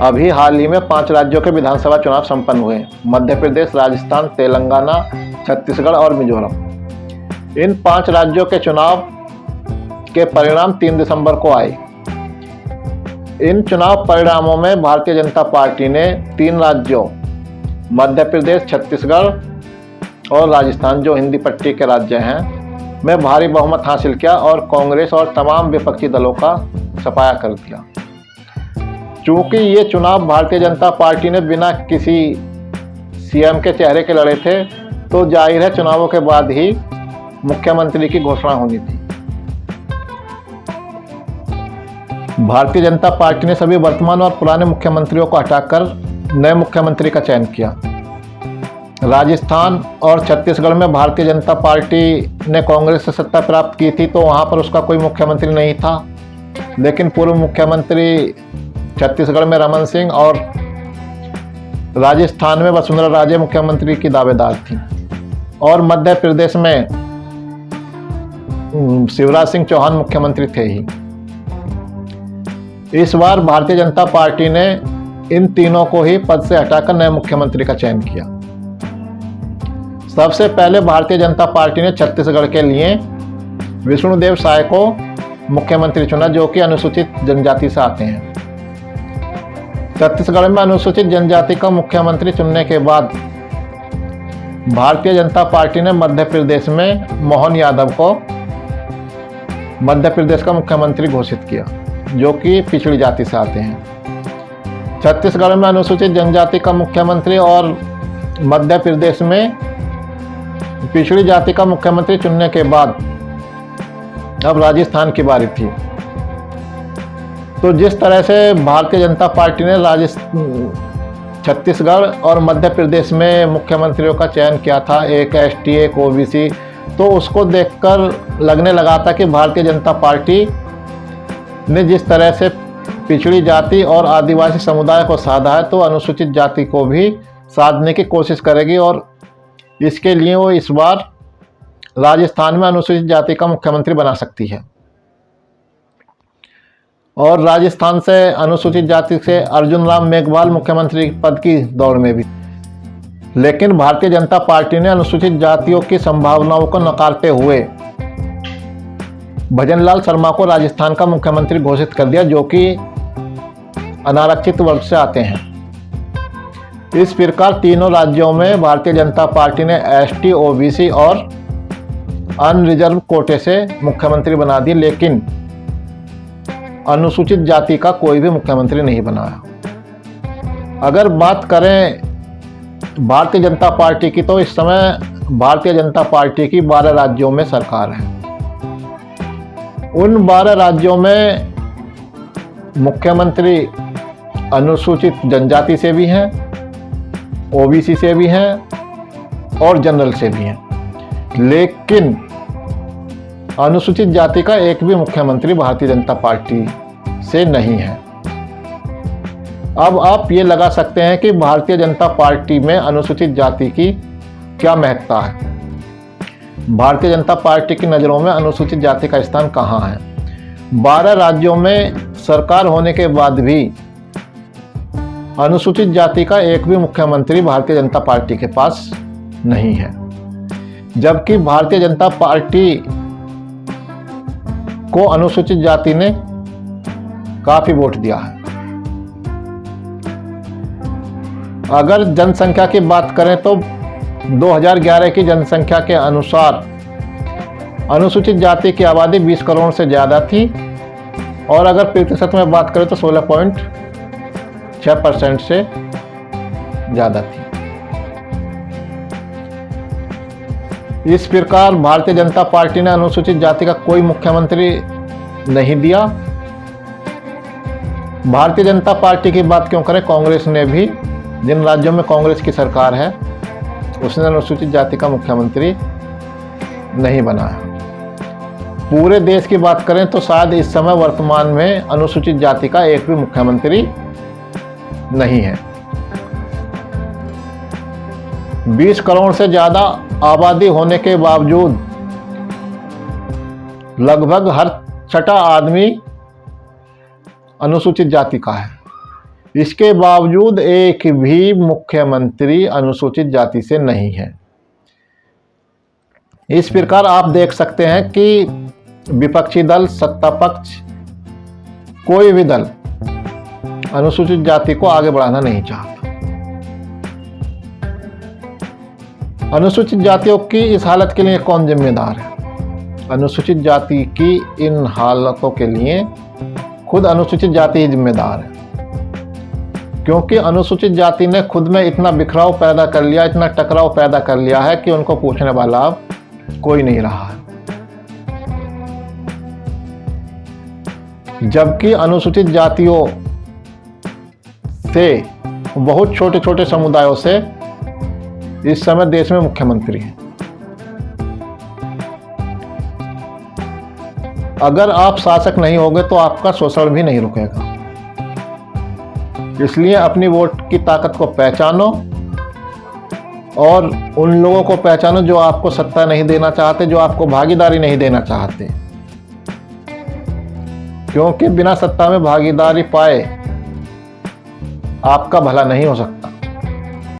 अभी हाल ही में 5 राज्यों के विधानसभा चुनाव संपन्न हुए। मध्य प्रदेश, राजस्थान, तेलंगाना, छत्तीसगढ़ और मिजोरम। इन 5 राज्यों के चुनाव के परिणाम 3 दिसंबर को आए। इन चुनाव परिणामों में भारतीय जनता पार्टी ने 3 राज्यों मध्य प्रदेश, छत्तीसगढ़ और राजस्थान, जो हिंदी पट्टी के राज्य हैं, में भारी बहुमत हासिल किया और कांग्रेस और तमाम विपक्षी दलों का सफाया कर दिया। चूंकि ये चुनाव भारतीय जनता पार्टी ने बिना किसी सीएम के चेहरे के लड़े थे, तो जाहिर है चुनावों के बाद ही मुख्यमंत्री की घोषणा होनी थी। भारतीय जनता पार्टी ने सभी वर्तमान और पुराने मुख्यमंत्रियों को हटाकर नए मुख्यमंत्री का चयन किया। राजस्थान और छत्तीसगढ़ में भारतीय जनता पार्टी ने कांग्रेस से सत्ता प्राप्त की थी, तो वहां पर उसका कोई मुख्यमंत्री नहीं था। लेकिन पूर्व मुख्यमंत्री छत्तीसगढ़ में रमन सिंह और राजस्थान में वसुंधरा राजे मुख्यमंत्री की दावेदार थी और मध्य प्रदेश में शिवराज सिंह चौहान मुख्यमंत्री थे ही। इस बार भारतीय जनता पार्टी ने इन तीनों को ही पद से हटाकर नए मुख्यमंत्री का चयन किया। सबसे पहले भारतीय जनता पार्टी ने छत्तीसगढ़ के लिए विष्णुदेव साय को मुख्यमंत्री चुना, जो कि अनुसूचित जनजाति से आते हैं। छत्तीसगढ़ में अनुसूचित जनजाति का मुख्यमंत्री चुनने के बाद भारतीय जनता पार्टी ने मध्य प्रदेश में मोहन यादव को मध्य प्रदेश का मुख्यमंत्री घोषित किया, जो कि पिछड़ी जाति से आते हैं। छत्तीसगढ़ में अनुसूचित जनजाति का मुख्यमंत्री और मध्य प्रदेश में पिछड़ी जाति का मुख्यमंत्री चुनने के बाद अब राजस्थान की बारी थी। तो जिस तरह से भारतीय जनता पार्टी ने छत्तीसगढ़ और मध्य प्रदेश में मुख्यमंत्रियों का चयन किया था, एक एसटी, एक ओबीसी, तो उसको देखकर लगने लगा था कि भारतीय जनता पार्टी ने जिस तरह से पिछड़ी जाति और आदिवासी समुदाय को साधा है, तो अनुसूचित जाति को भी साधने की कोशिश करेगी और इसके लिए वो इस बार राजस्थान में अनुसूचित जाति का मुख्यमंत्री बना सकती है। और राजस्थान से अनुसूचित जाति से अर्जुन राम मेघवाल मुख्यमंत्री पद की दौड़ में भी। लेकिन भारतीय जनता पार्टी ने अनुसूचित जातियों की संभावनाओं को नकारते हुए भजनलाल शर्मा को राजस्थान का मुख्यमंत्री घोषित कर दिया, जो कि अनारक्षित वर्ग से आते हैं। इस प्रकार तीनों राज्यों में भारतीय जनता पार्टी ने एसटी, ओबीसी और अनरिजर्व कोटे से मुख्यमंत्री बना दिए, लेकिन अनुसूचित जाति का कोई भी मुख्यमंत्री नहीं बनाया। अगर बात करें भारतीय जनता पार्टी की, तो इस समय भारतीय जनता पार्टी की 12 राज्यों में सरकार है। उन 12 राज्यों में मुख्यमंत्री अनुसूचित जनजाति से भी हैं, ओबीसी से भी हैं और जनरल से भी हैं। लेकिन अनुसूचित जाति का एक भी मुख्यमंत्री भारतीय जनता पार्टी से नहीं है। अब आप ये लगा सकते हैं कि भारतीय जनता पार्टी में अनुसूचित जाति की क्या महत्ता है। भारतीय जनता पार्टी की नज़रों में अनुसूचित जाति का स्थान कहाँ है। 12 राज्यों में सरकार होने के बाद भी अनुसूचित जाति का एक भी मुख्यमंत्री भारतीय जनता पार्टी के पास नहीं है, जबकि भारतीय जनता पार्टी को अनुसूचित जाति ने काफी वोट दिया है। अगर जनसंख्या की बात करें तो 2011 की जनसंख्या के अनुसार अनुसूचित जाति की आबादी 20 करोड़ से ज़्यादा थी और अगर प्रतिशत में बात करें तो 16.6% से ज़्यादा थी। इस प्रकार भारतीय जनता पार्टी ने अनुसूचित जाति का कोई मुख्यमंत्री नहीं दिया। भारतीय जनता पार्टी की बात क्यों करें, कांग्रेस ने भी, जिन राज्यों में कांग्रेस की सरकार है, उसने अनुसूचित जाति का मुख्यमंत्री नहीं बनाया। पूरे देश की बात करें तो शायद इस समय वर्तमान में अनुसूचित जाति का एक भी मुख्यमंत्री नहीं है। 20 करोड़ से ज़्यादा आबादी होने के बावजूद लगभग हर छठा आदमी अनुसूचित जाति का है। इसके बावजूद एक भी मुख्यमंत्री अनुसूचित जाति से नहीं है। इस प्रकार आप देख सकते हैं कि विपक्षी दल, सत्ता पक्ष, कोई भी दल अनुसूचित जाति को आगे बढ़ाना नहीं चाहता। अनुसूचित जातियों की इस हालत के लिए कौन जिम्मेदार है? अनुसूचित जाति की इन हालतों के लिए खुद अनुसूचित जाति ही जिम्मेदार है, क्योंकि अनुसूचित जाति ने खुद में इतना बिखराव पैदा कर लिया, इतना टकराव पैदा कर लिया है कि उनको पूछने वाला अब कोई नहीं रहा है। जबकि अनुसूचित जातियों से बहुत छोटे छोटे समुदायों से इस समय देश में मुख्यमंत्री हैं। अगर आप शासक नहीं होंगे तो आपका शोषण भी नहीं रुकेगा। इसलिए अपनी वोट की ताकत को पहचानो और उन लोगों को पहचानो जो आपको सत्ता नहीं देना चाहते, जो आपको भागीदारी नहीं देना चाहते, क्योंकि बिना सत्ता में भागीदारी पाए आपका भला नहीं हो सकता।